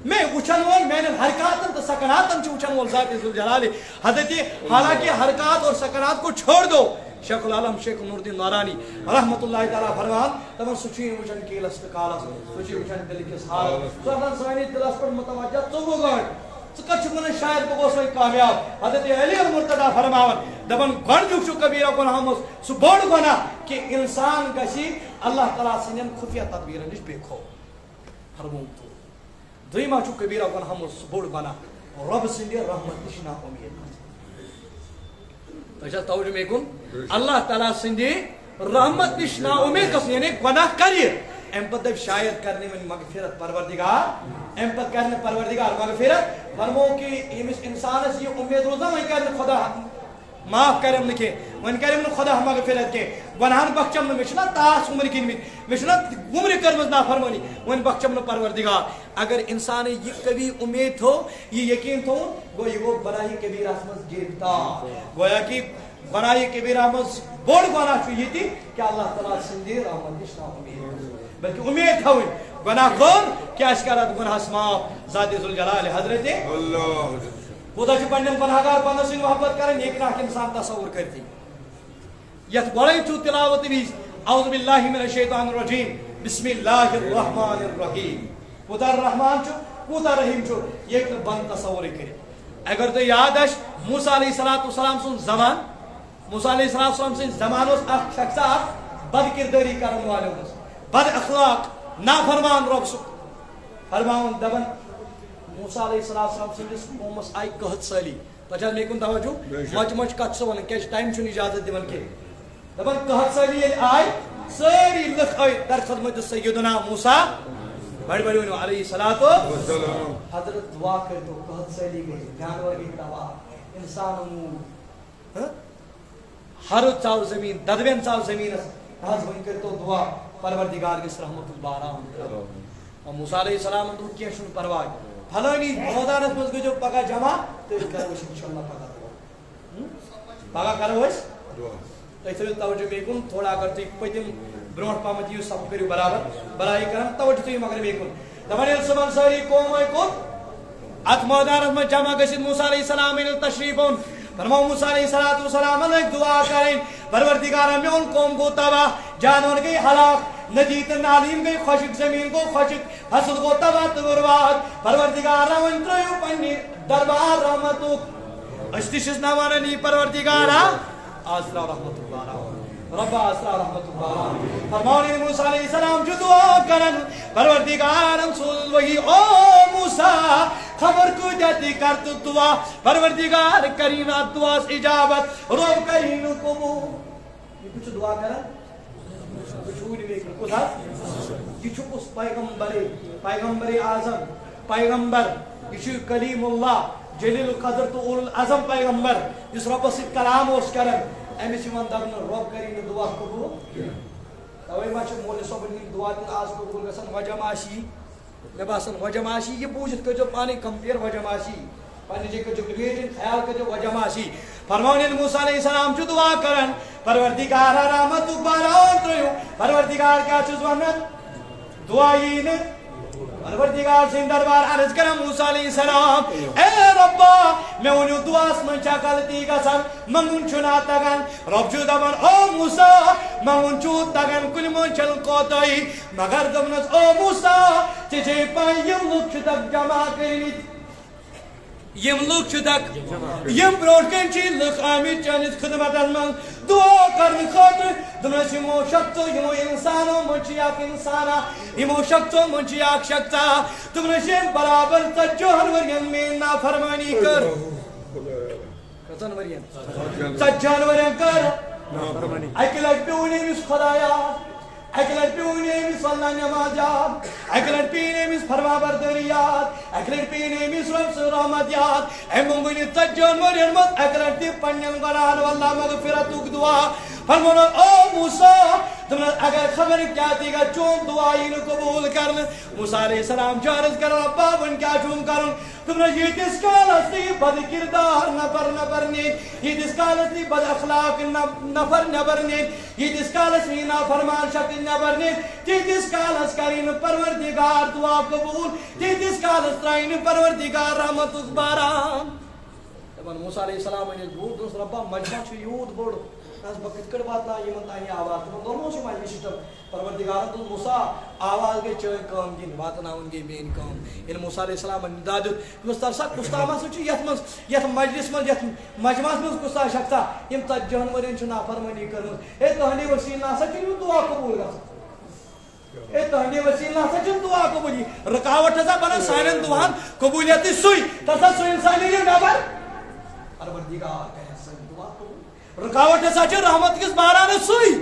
میں وچھن وول میں نے حرکاتن تو سکناتن وچھن وول ذات ذوالجلال حضرت حالانکہ حرکات اور سکنات کو چھوڑ دو شیخ العالم شیخ نور الدین نورانی رحمت اللہ تعالی فرمان تمن سچی وچھن کیلس کالس سچی وچھن دل کے حال سوان سانی دلس پر متوجہ تو وہ گڑ سکچن شاید بگوس کامیاب حضرت علی المرتضی فرماون دبن گڑ جو کبیرہ گناہ مس سو بڑ گناہ کہ انسان گسی اللہ تعالی سنن خفیہ تدبیر نش بے خوف فرمون تو دویما چو کبیرہ گناہ مس بڑ گناہ رب سند رحمت نش نا امید تو توجہ میں کن اللہ تعالی سند رحمت نش نا امید کس یعنی گناہ کریے ام پتہ شاید کرنے من مغفرت پروردگار ام پتہ کرنے پروردگار مغفرت فرمو کہ امس انسان اس یہ امید روزہ میں کرنے خدا معاف کرم نکے ون کرم خدا مغفرت کے گناہن بخشم نہ مشنا تاس عمر کن مشنا عمر کرمز نا فرمانی ون بخشم نہ پروردگار اگر انسان یہ کبھی امید ہو یہ یقین ہو گو یہ وہ برائی کبیرہ مز گرفتار گویا کہ برائی کبیرہ مز بڑ گناہ چھ یہ کہ اللہ تعالی سندی رحمت نش نا امید بلکہ امید تھوین گناہ خور کیا اشکارات گناہ معاف ذات ذوالجلال حضرت اللہ خدا چھ پنن گناہگار بندہ سن محبت کرن ایک راہ انسان تصور کرتی یت گڑے چھ تلاوت بھی اعوذ باللہ من الشیطان الرجیم بسم اللہ الرحمن الرحیم خدا الرحمن چھ خدا رحیم چھ ایک بند تصور کرے اگر تو یاد اش موسی علیہ السلام سن زمان موسی علیہ السلام سن زمان اس اخ شخص بد کرداری کرن والے بد اخلاق نافرمان رب سو فرماون دبن موسیٰ علیہ السلام سندس قومس آئی قحط سالی تجھا میں کن توجہ مچ مچ کت سو ونن کیش ٹائم چھن اجازت دیون کے دبن قحط سالی یل آئی ساری لکھ آئی در خدمت سیدنا موسیٰ بڑی بڑی ونو علیہ السلام حضرت دعا کر تو قحط سالی گئی جانور گئی تباہ انسان ہر چاو زمین ددوین چاو زمین آج ون کر تو دعا پروردگار کس رحمت الباران اور موسیٰ علیہ السلام تو کیا شن پرواہ پھلانی مودانس مز گجو پگا جمع تو کروش انشاءاللہ پگا کروش تو ایسے توجہ بیکن تھوڑا اگر تو پتم برونٹ پامت یہ سب کریو برابر برائی کرن توجہ تو مگر بیکن دمانیل سبان ساری قوم آئی کو ات مودانس مز جمع گشت موسیٰ علیہ السلام ان تشریفون فرماؤ موسیٰ علیہ السلام علیہ دعا کریں پروردگارہ میں ان قوم کو تباہ جانور گئی ہلاک ندیت نالیم گئی خشک زمین کو خشک فصل کو تباہ برباد پروردگارہ ان تریو پنی دربار رحمتو اشتشس نوانا لی پروردگارہ آسرا رحمت اللہ رب اسرا رحمت باران فرمانے موسیٰ علیہ السلام جو دعا کرن پروردگارم سوز وہی او موسیٰ خبر کو جاتی کرت دعا پروردگار کرین دعا اجابت رب کرین قبول یہ کچھ دعا کرن بچھوڑی بیکن کس یہ چھو اس پیغمبر اعظم پیغمبر یہ کلیم اللہ جلیل القدر تو اول العظم پیغمبر اس رب سے کلام اس کرن امس یوان دبن رب کرین دعا قبول توے ما چھ مول صبن دعا دن آز قبول گسن وجماشی مے باسن وجماشی یہ بوجھت کہ جو پانی کمپیر وجماشی پانی جے کہ جو ڈیویژن خیال کہ جو وجماشی فرمانے موسیٰ علیہ السلام جو دعا کرن پروردگار رحمت باران تریو پروردگار کیا چیز ونن دعائین پروردگار سے دربار عرض کرم موسیٰ علیہ السلام اے ربا میں انہوں دعاس من چا غلطی گسن منگن چنا تگن رب جو دبن او موسیٰ منگن چو تگن کل من چل کوتائی مگر دبنس او موسیٰ چچے پائی یم لوگ تک جمع کرنیت یم لوگ تک یم بروٹ کن چی لوگ آمید چانیت خدمت من دعا کرن خاطر دنس یمو شکتو یمو انسانو منچی اک انسانا یمو شکتو منچی اک شکتا دنس یم برابر تجوہر ورین میں نافرمانی کر کتن ورین تجوہر ورین کر اکلت پیونی مس خدایا اکلت پیونی مس اللہ نمازیات اکلت پیونی مس فرما بردریات اکلت پیونی مس رب سے رحمتیات اے ممکنی تجوہر ورین مت اکلت تی پنین قرآن واللہ مغفرتک دعا فرمانا او موسیٰ تم اگر خبر کیا تھی گا چون دعائین قبول کرن موسیٰ علیہ السلام چارز کر ربا بن کیا چون کرن تم نے یہ دس کالستی بد کردار نفر نبرنی یہ دس کالستی بد اخلاق نفر نبرنی یہ دس کالستی نافرمان شکل نبرنی یہ دس کالس کرین پروردگار دعا قبول یہ دس کالس ترائین پروردگار رحمت باران موسیٰ علیہ السلام نے بہت دوست ربا مجمع چھو یود بڑھ از بکت کڑ بات نا یہ منتانی آواز تم دونوں سے مجھے شتم پروردگار تو موسیٰ آواز گئے چوئے کام گین بات نا ان گئے بین کام ان موسیٰ علیہ السلام نے دادت مستر سا کستاما سوچی یت مجلس من یت مجمع من کستا شکتا یم تجہن ورین چھو نافرمانی کرن اے تہنی وسیل ناسا چنو دعا قبول گا اے تہنی وسیل ناسا چنو دعا قبولی رکاوٹ ہزا بنا سائنن دعان قبولیتی سوئی تسا سوئی انسانی لئے نابر پروردگار کہے سن دعا قبول رکاوٹ سچ رحمت کس باران سوئی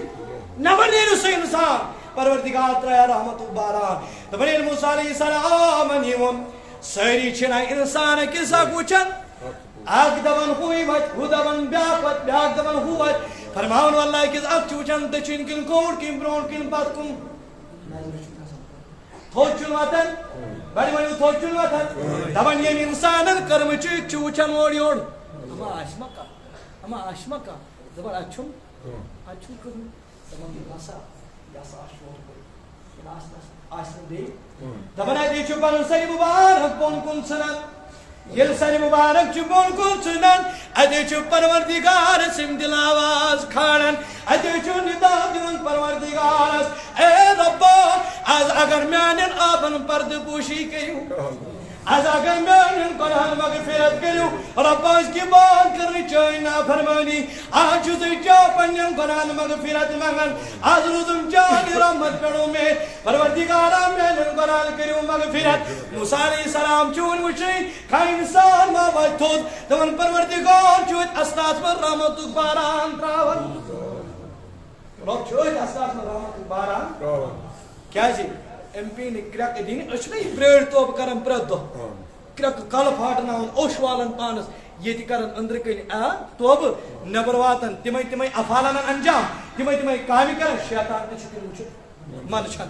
نبر نیرو سے انسان پروردگار تریا رحمت باران دبنیل موسیٰ علیہ السلام نیوم سری چھنا انسان کسا کچن آگ دبن ہوئی وچ ہو دبن بیاک وچ بیاک دبن ہو وچ فرماؤن واللہ کس اگ چوچن دچن کن کوڑ کن برون کن پت کن تھوچ چن وطن بڑی بڑی تھوچ چن وطن دبن یم انسانن کرم چیک چوچن اوڑی اوڑ اما آشمکا اما آشمکا زبر اچھم کرن زمان یاسا آشمور کرن آشمور دے دبن ایدی چوپن سری مبارک پون کن سنن یل سری مبارک چوپن کن سنن ایدی چوپ پروردگار سم دل آواز کھاڑن ایدی چوپ ندا دن پروردگار اے ربا از اگر میانن آبن پرد پوشی کیوں از اگر میانن قرآن مغفرت کرو ربا اس کی بات کرنی چاہیے نافرمانی آج اسے چاہ پنین قرآن مغفرت مانگن آج روزم چاہی رحمت پڑھو میں پروردگارا میانن قرآن کرو مغفرت موسیٰ علیہ السلام چون وچھئی کھائی انسان ما بجھتوز دون پروردگار چوت استاذ پر رحمت باران تراون رب چوت استاذ پر رحمت باران کیا جی ایم پی نے کرک دین اچھنی بریڈ توپ کرن پرد دو کرک کل پھاٹنا اوش والن پانس یہ تی کرن اندر کن توب نبر واتن تمہیں افالن انجام تمہیں کامی کرن شیطان تے چھکن وچھ من چھن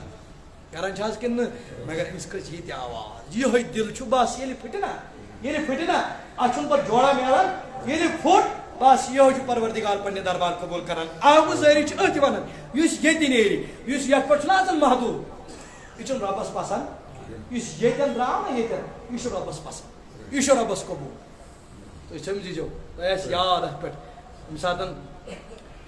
کرن چھاس کن مگر امس کچھ یہ تی آواز یہ ہوئی دل چھو باس یہ پھٹنا اچھن پر جوڑا میلن یہ پھٹ بس یہ ہو پروردگار پنہ دربار قبول کران آگ زری ات ونان اس یہ نیری اس یت پہ محدود یہ ربس پسند اس یتن درام نا یتن یہ ربس پسند یہ ربس قبول تو سمجھو تو یاد ات پہ سات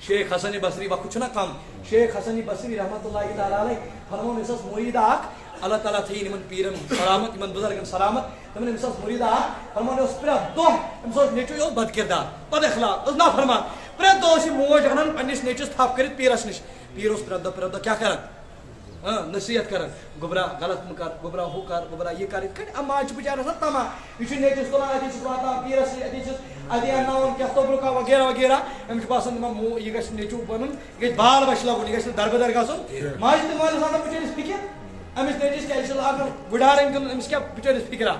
شیخ حسن بصری وقت چھنا کم شیخ حسن بصری رحمت اللہ تعالی علیہ فرمون اس مرید اخ اللہ تعالی تھین من پیرن سلامت من بزرگن سلامت تمن امس مرید اخ فرمون اس پر دو امس نیچو یو بد کردار بد اخلاق اس نا فرمان پریت دہ موج انان پنس نیچس تھپ کر پیرس نش پیر پریت دہ کیا کران نصیحت کران گوبرا غلط مہ کر گوبرا ہو کر گوبرا یہ کر ماج بچار آسان تما یہ نیچس تلان اتھی واتان پیرس اتھی اتھی اناون کیا تبرکا وغیرہ وغیرہ امس باسان یہ گھس نیچو بن یہ بال بچ لگن یہ گھس دربدر گھن ماج تو مالس آسان بچارس فکر امس نیچس کیا لاگان بڑھارن دن امس کیا بچارس فکرا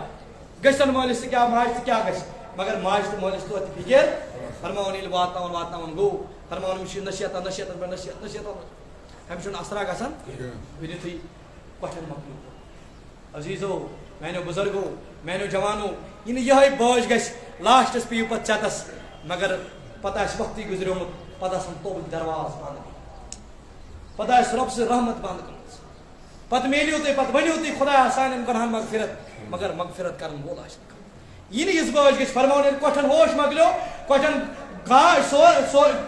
گھن مالس کیا ماج تو کیا گھس مگر ماج تو مالس تو فکر فرماون یل واتناون گو فرماون امس نصیحت نصیحت نصیحت نصیحت امس اثرا گھان ونتھی کٹھن مکلو عزیزو میانو بزرگو میانو جوانو یہ باج گھس لاسٹس پیو پتہ چتس مگر پتہ وقتی گزریومت پتہ توبک درواز بند پتہ رب سے رحمت بند کر پتہ میلیو تھی پتہ ونیو تھی خدا سان کرہن مغفرت مگر مغفرت کرن وول یہ اس باج گھس فرماون کٹھن ہوش مکلو کٹھن گاش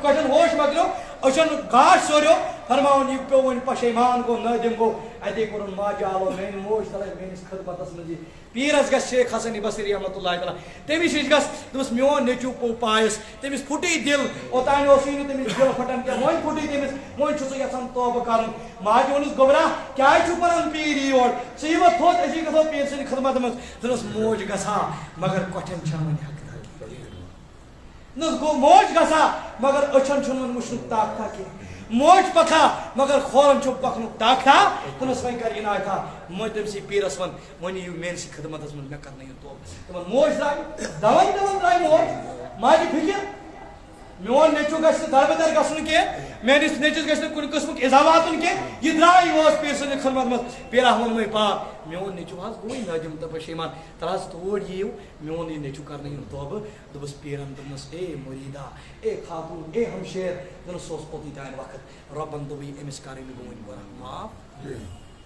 کٹھن ہوش مکلو اچھن گاش سوریو فرماون یہ پیو ون پشیمان گو نادم گو اتے کورن ماجہ آلو مین موج تلے میس خدمتس مز پیرس گھس شیخ حسن بصری رحمۃ اللہ تعالیٰ تمس نش گھس دپس میون نیچو پو پایس تمس پھٹی دل اوتان تمس دل پھٹان کی وۄنۍ پھٹی تمس وۄنۍ چھُ سُہ یژھان توبہ کرُن ماجہِ ووٚنُس گوبرا کیٛازِ چھُ پران پیٖر یور ژٕ یِوٕ تھوٚد أسی گژھو پیٖر سٕنٛدِ خدمت منٛز دوٚپنس موج گژھا مگر کۄٹھٮ۪ن چھنہٕ وۄنۍ حقدار نس گوٚو موج گژھا مگر أچھن چھُنہٕ وۄنۍ وٕچھنُک طاقتہ کینٛہہ موج پکھا مگر کھورن چھُ پکنُک طاقتہ دوٚپنس وۄنۍ کر عنایتھا تٔمسٕے پیٖرس ون وۄنۍ یِیِو میٲنسٕے خدمتس منٛز مےٚ کرنٲیِو توبہٕ تِمن موج درٛاے دون درٛاے موج ماجہِ فکر میون نیچو گژھِ دربدر گژھُن کینٛہہ میٲنِس نیچوِس گژھِ نہٕ کُنہِ قٕسمُک اِزا واتُن کینٛہہ یہِ درٛاے یہِ پیٖر سٕنٛدِ خدمت منٛز پیٖرا ووٚنمَے پاک میون نیچو حظ گوٚوٕے نٲدِم تہٕ پشیمان تَل حظ توڑ یِیِو میون یہِ نیچو کرنٲیِن توبہٕ دوٚپُس پیٖرن دوٚپنس اے مُریدا اے خاتوٗن اے ہمشیر دوٚپنس سُہ اوس اوٚتُے تانۍ وقت رۄبن دوٚپُے أمِس کرٕنۍ بہٕ وۄنۍ گۄناہ معاف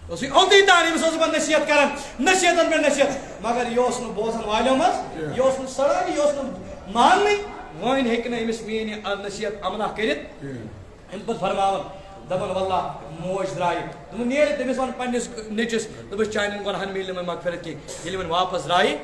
اوٚتُے تانۍ أمِس اوسُس بہٕ نصیحت کران نصیحتن پٮ۪ٹھ نصیحت مگر یہِ اوس نہٕ بوزان والیو منٛز یہِ اوس نہٕ سڑان یہِ اوس نہٕ ماننٕے وۄنۍ ہیٚکہِ نہٕ أمِس میٲنۍ یہِ نصیحت عملہ کٔرِتھ اَمہِ پتہٕ فرماوان دپان واللہ موج درٛایہِ دوٚپُن نیرِ تٔمِس ون پننِس نیٚچوِس دوٚپُس چانٮ۪ن گۄنہن میلہِ نہٕ وۄنۍ مغفرت کینٛہہ ییٚلہِ وۄنۍ واپس درٛایہِ